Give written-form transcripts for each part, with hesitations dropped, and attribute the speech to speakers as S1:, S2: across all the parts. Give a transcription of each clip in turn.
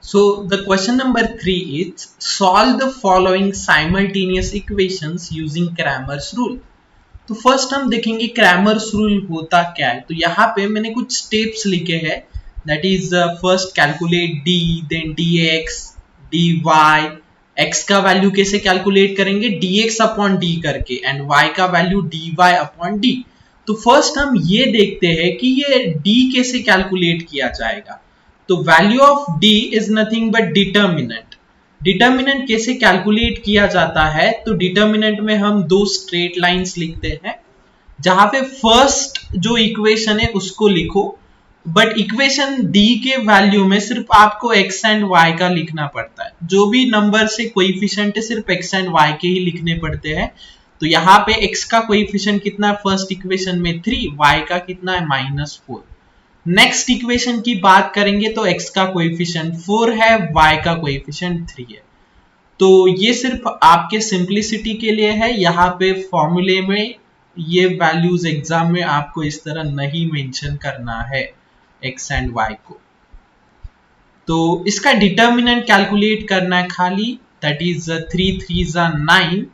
S1: So the question number 3 is solve the following simultaneous equations using Cramer's rule. तो first हम देखेंगे Cramer's rule होता क्या है। तो यहाँ पे मैंने कुछ स्टेप्स लिखे हैं, that is first calculate d, then d x, d y. X का वैल्यू कैसे कैलकुलेट करेंगे, डी एक्स अपॉन डी करके, एंड वाई का value d y upon d. तो फर्स्ट हम ये देखते हैं कि ये डी कैसे कैलकुलेट किया जाएगा। तो value of D is nothing but determinant. Determinant कैसे कैलकुलेट किया जाता है, तो डिटर्मिनेंट में हम दो स्ट्रेट लाइंस लिखते हैं, जहां पे फर्स्ट जो इक्वेशन है उसको लिखो, बट इक्वेशन डी के वैल्यू में सिर्फ आपको एक्स एंड वाई का लिखना पड़ता है। जो भी नंबर से कोएफिशिएंट है सिर्फ एक्स एंड वाई के ही लिखने पड़ते हैं। तो यहाँ पे एक्स का कोएफिशिएंट कितना है फर्स्ट इक्वेशन में 3, वाई का कितना है -4। नेक्स्ट इक्वेशन की बात करेंगे तो x का कोएफिशिएंट 4 है, y का कोएफिशिएंट 3 है। तो ये सिर्फ आपके सिंपलिसिटी के लिए है, यहाँ पे फॉर्मूले में ये वैल्यूज एग्जाम में आपको इस तरह नहीं मेंशन करना है x एंड y को। तो इसका डिटर्मिनेंट कैलकुलेट करना है खाली, that is 3 3 9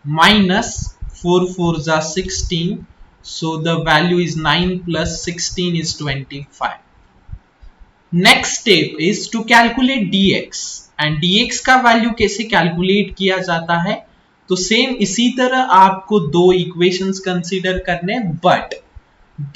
S1: minus 4 4 16, so the value is 9 plus 16 is 25. Next step is to calculate dx, and dx का वैल्यू कैसे कैलकुलेट किया जाता है। तो सेम इसी तरह आपको दो इक्वेशंस कंसीडर करने, बट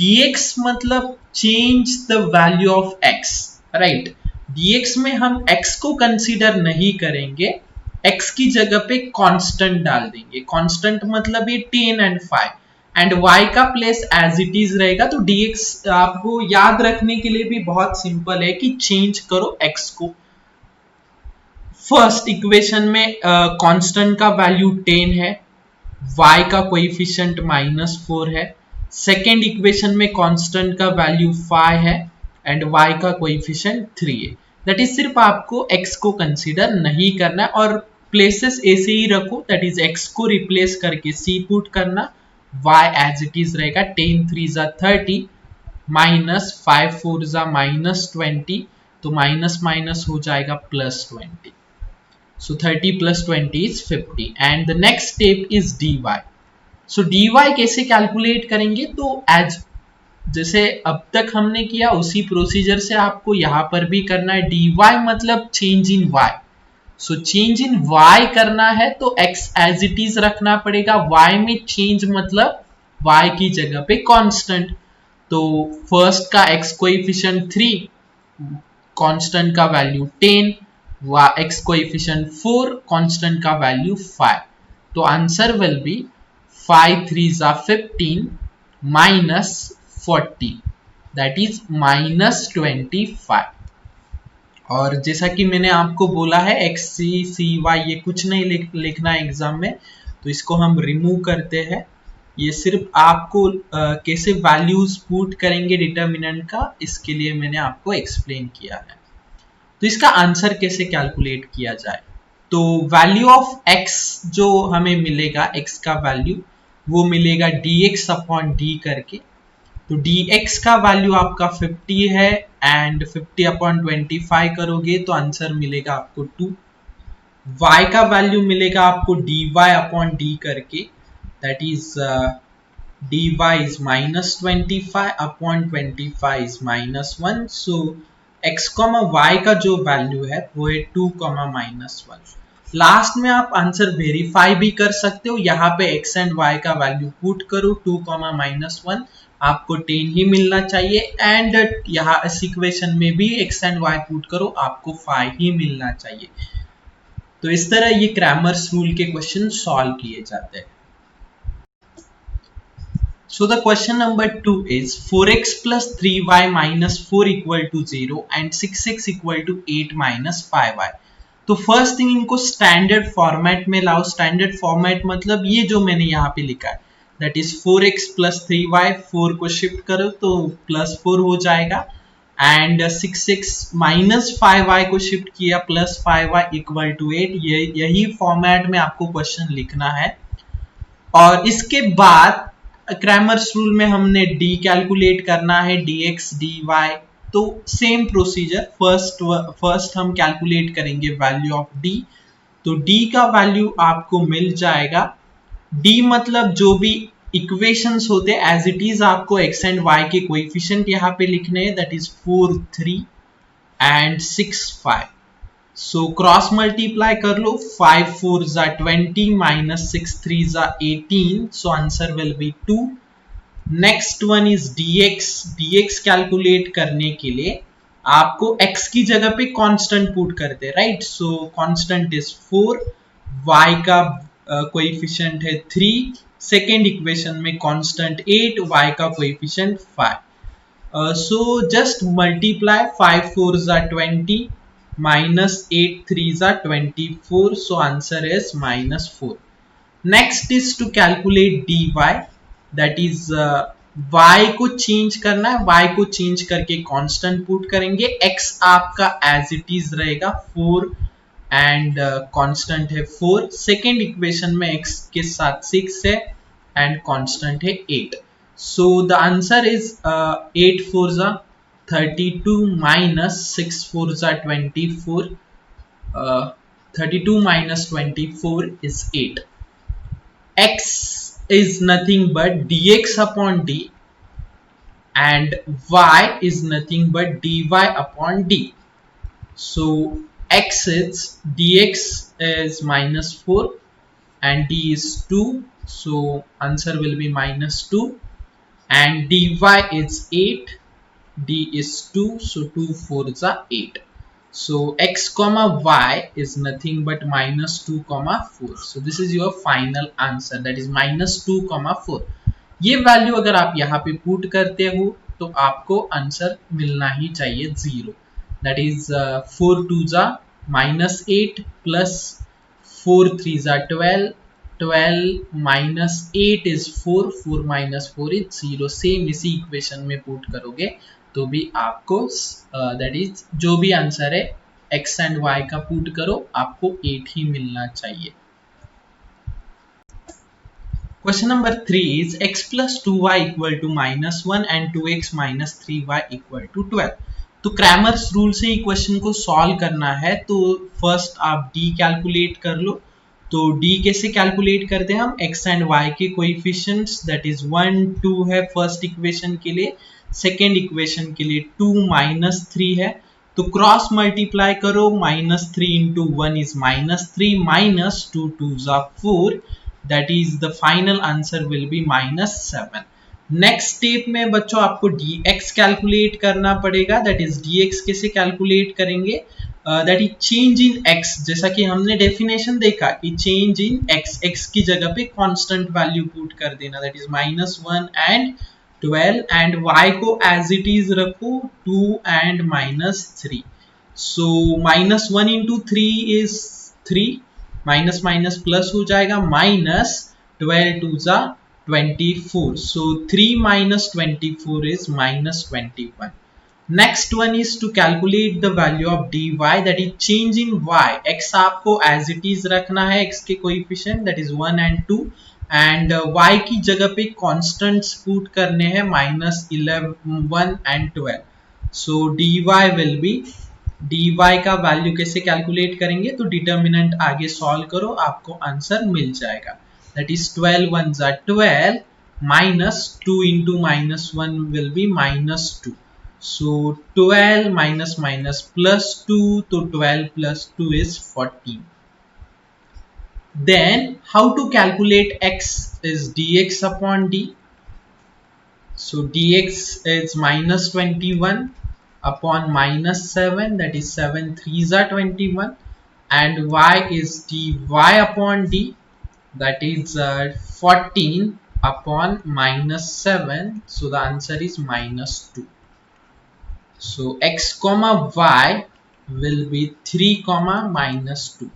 S1: dx मतलब change the value of x, right. dx में हम x को कंसीडर नहीं करेंगे, x की जगह पे कांस्टेंट डाल देंगे। कांस्टेंट मतलब ये 10 एंड 5, एंड y का प्लेस एज इट इज रहेगा। तो dx आपको याद रखने के लिए भी बहुत सिंपल है कि चेंज करो x को। फर्स्ट इक्वेशन में कांस्टेंट का वैल्यू 10 है, y का कोएफिशिएंट -4 है। सेकेंड इक्वेशन में कांस्टेंट का वैल्यू 5 है एंड y का कोएफिशिएंट 3 है। दैट इज सिर्फ आपको x को कंसीडर नहीं करना है, और प्लेसेस ऐसे ही रखो, दैट इज x को रिप्लेस करके c पुट करना, y एज इट इज रहेगा 10 3 30 माइनस 5 4 -20, तो माइनस माइनस हो जाएगा +20। So 30 plus 20 is 50, and the next step is dy. So dy कैसे कैलकुलेट करेंगे, तो एज जैसे अब तक हमने किया उसी प्रोसीजर से आपको यहाँ पर भी करना है। dy मतलब change in y, so change in y करना है तो x एज इट इज रखना पड़ेगा। y में चेंज मतलब y की जगह पे कांस्टेंट, तो फर्स्ट का x कोएफिशिएंट 3, कांस्टेंट का वैल्यू 10, x कोएफिशिएंट 4, कांस्टेंट का वैल्यू 5। तो answer will be 5 3 15 minus 40, that is -25। और जैसा कि मैंने आपको बोला है x c c y ये कुछ नहीं लिखना है एग्जाम में, तो इसको हम रिमूव करते हैं। ये सिर्फ आपको कैसे वैल्यूज पुट करेंगे डिटर्मिनेंट का, इसके लिए मैंने आपको एक्सप्लेन किया है। तो इसका आंसर कैसे कैलकुलेट किया जाए, तो वैल्यू ऑफ x जो हमें मिलेगा, x का वैल्यू वो मिलेगा dx अपॉन d करके। तो dx का वैल्यू आपका 50 है, एंड 50 अपॉन 25 करोगे तो आंसर मिलेगा आपको 2। y का वैल्यू मिलेगा आपको dy अपॉन d करके, that is dy is -25 upon 25 is -1, so x, y का जो वैल्यू है वो है 2, -1। लास्ट में आप आंसर वेरीफाई भी कर सकते हो, यहाँ पे x एंड y का वैल्यू पुट करो, 2, -1 आपको 10 ही मिलना चाहिए, एंड यहाँ इस इक्वेशन में भी x एंड y पुट करो, आपको 5 ही मिलना चाहिए। तो इस तरह ये क्रैमर्स रूल के क्वेश्चन सॉल्व किए जाते हैं। So the question number 2 is 4x plus 3y minus 4 equal to 0 and 6x equal to 8 minus 5y. तो फर्स्ट थिंग इनको स्टैंडर्ड फॉर्मेट में लाओ। स्टैंडर्ड फॉर्मेट मतलब ये जो मैंने यहाँ पे लिखा है, that is 4x plus 3y, 4 को शिफ्ट करो तो +4 हो जाएगा, एंड 6x minus 5y को शिफ्ट किया +5y इक्वल टू 8। यही फॉर्मेट में आपको क्वेश्चन लिखना है। और इसके बाद क्रैमर्स रूल में हमने d कैलकुलेट करना है, dx dy तो सेम प्रोसीजर, फर्स्ट हम कैलकुलेट करेंगे वैल्यू ऑफ डी। तो डी का वैल्यू आपको मिल जाएगा, डी मतलब जो भी इक्वेशंस होते हैं एज इट इज आपको एक्स एंड वाई के कोएफिशिएंट यहाँ पे लिखने हैं, that is 4 3 and 6 5। So cross multiply कर लो, 5 4 जा 20 माइनस 6 3 जा 18, so answer will be 2। Next one is dx। dx calculate करने के लिए आपको x की जगह पे कांस्टेंट पुट करते हैं, right. So constant is 4, y का कोएफिशिएंट है 3, सेकेंड इक्वेशन में कांस्टेंट 8, y का कोएफिशिएंट 5। सो जस्ट मल्टीप्लाई, 5 4 जा 20 minus 8 3 are 24, so answer is -4. Next is to calculate dy, that is y को चेंज करना है, y को चेंज करके कांस्टेंट पुट करेंगे, x आपका एज इट इज रहेगा 4 एंड कांस्टेंट है 4, सेकेंड इक्वेशन में x के साथ 6 है एंड कांस्टेंट है 8। सो द आंसर इज 8 4 जा 32 minus 6 4 are 24. 32 minus 24 is 8. X is nothing but dx upon d and y is nothing but dy upon d. So x is dx is -4 and d is 2. So answer will be -2 and dy is 8. D is 2, so 2 4s are 8. So x comma y is nothing but -2 comma 4. So this is your final answer, that is -2 comma 4. ये value अगर आप यहाँ पे put करते हो तो आपको answer मिलना ही चाहिए 0, that is 4 2s are -8 plus 4 3s are 12, 12 minus 8 is 4, 4 minus 4 is 0। Same इसी इक्वेशन में पुट करोगे तो भी आपको दैट इज जो भी आंसर है x एंड y का पुट करो आपको 8 ही मिलना चाहिए। Question number 3 is x plus 2y equal to -1 and 2x minus 3y equal to 12। तो क्रैमर्स रूल से इक्वेशन को सॉल्व करना है, तो फर्स्ट आप d कैलकुलेट कर लो। तो d कैसे कैलकुलेट करते हैं हम, x एंड y के कोएफिशिएंट्स, दैट इज 1 2 है फर्स्ट इक्वेशन के लिए, सेकेंड इक्वेशन के लिए 2 -3 है। तो क्रॉस मल्टीप्लाई करो, -3 into 1 is -3 minus 2 2s are 4, that is the final answer will be -7। Next step में बच्चों आपको dx कैलकुलेट करना पड़ेगा, दैट इज dx कैसे कैलकुलेट करेंगे, that is change in x। जैसा कि हमने डेफिनेशन देखा कि चेंज इन x, x की जगह पे कांस्टेंट वैल्यू पुट कर देना, that is -1 and 12 and y को एज इट इज रखो 2 and -3। So -1 into 3 is 3, minus minus plus हो जाएगा, -12 2s are 24, so 3 minus 24 is -21। Next one is to calculate the value of dy, that is change in y। x आपको as it is रखना है, x के coefficient that is 1 and 2 and y की जगह पे constants put करने हैं, -11 and 12। so dy will be, dy का वैल्यू कैसे कैलकुलेट करेंगे, तो डिटर्मिनेंट आगे सॉल्व करो आपको आंसर मिल जाएगा, that is 12 1s are 12 minus 2 into -1 will be -2। So 12 minus minus plus 2, so 12 plus 2 is 14। Then how to calculate x is dx upon d। So dx is -21 upon -7, that is 7 3s are 21 and y is dy upon d, that is 14 upon -7, so the answer is -2। So x comma y will be 3 comma -2।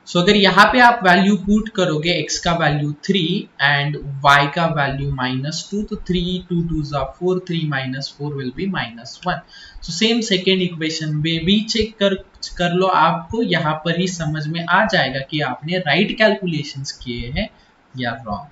S1: so अगर यहाँ पे आप value put करोगे, x का value 3 and y का value -2, तो 3 2 2s are 4, 3 minus 4 will be -1। so same second equation में भी चेक कर लो, आपको यहाँ पर ही समझ में आ जाएगा कि आपने राइट कैलकुलेशंस किए हैं या रॉन्ग।